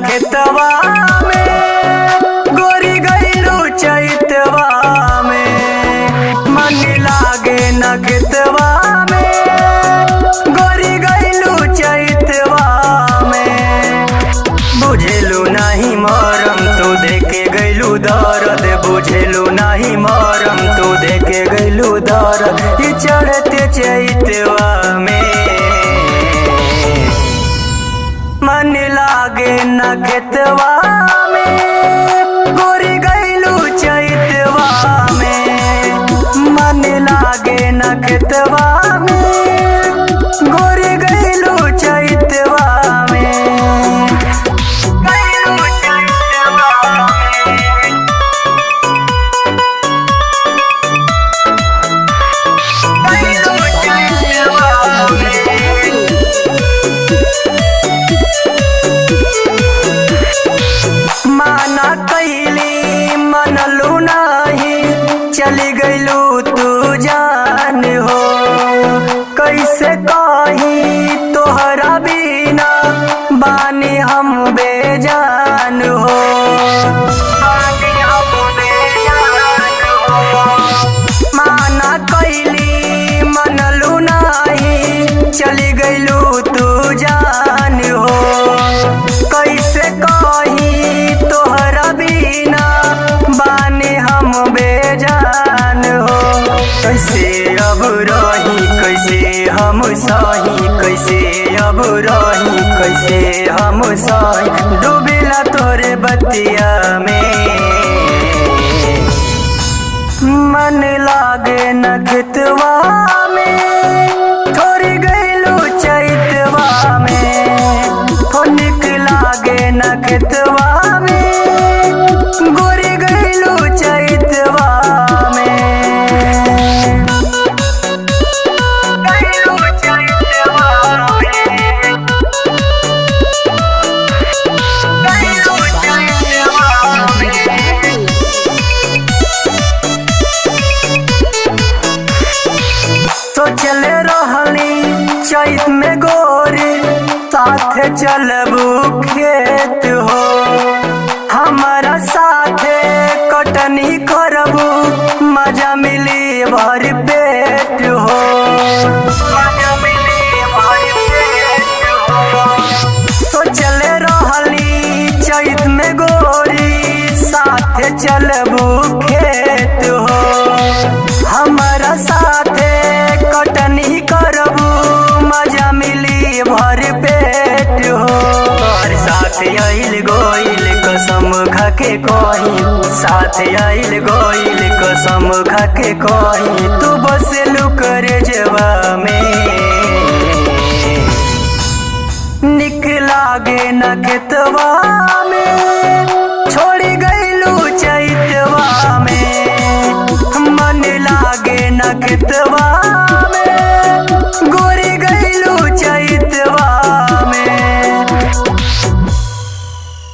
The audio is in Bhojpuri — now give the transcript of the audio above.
खेतवा में गोरी गईलू चैतवा में, मन लागे न खेतवा में गोरी गईलू चैतवा में। बुझेलू नहीं मरम तू देखे गईलू दर्द, बुझेलू नहीं मरम तू देखे गईलू दर्द। ई चढ़ते चैतवा में मन लागे न खेतवा में गोरी गईलू चैतवा में, मन लागे न खेतवा में गोरी गईलू चैतवा में। गईलू चैतवा में, गईलू चैतवा में। माना कैली मनलू नहीं चली गईलू तू जान हो, कैसे कही तोहरा बिना बानी हम बेजान हो, बानी हम बेजान हो। माना कैली मनलू नहीं चली गईलू तू जान हो, कैसे कही तोहरा बिना बानी हम बेजान हो। कैसे अब रही कैसे हम सही, कैसे अब रही कैसे हम सही, डूबिला तोरे बतिया में मन लागे न खेतवा में थोड़ी गईलू चैतवा में। हो निक लागे न खेतवा में गोरी गईलू चैतवा में, गईलू चैतवा में, गईलू चैतवा में। तो चले रहली चैत में गोरी साथे चलबू खेत हो, हमारा साथे कटनी करबू मजा मिली भर पेट हो, मजा मिली भर पेट हो। तो चले रहली चैत में गोरी साथे चलबू खेत हो, हमारा साथे कटनी करबू मजा मिली भर पेट हो। और साथ आइल गोइल कसम खाके कही, साथ आइल गोइल कसम खाके कही, तू बसेलू करे जवा में निक लागे न खेतवा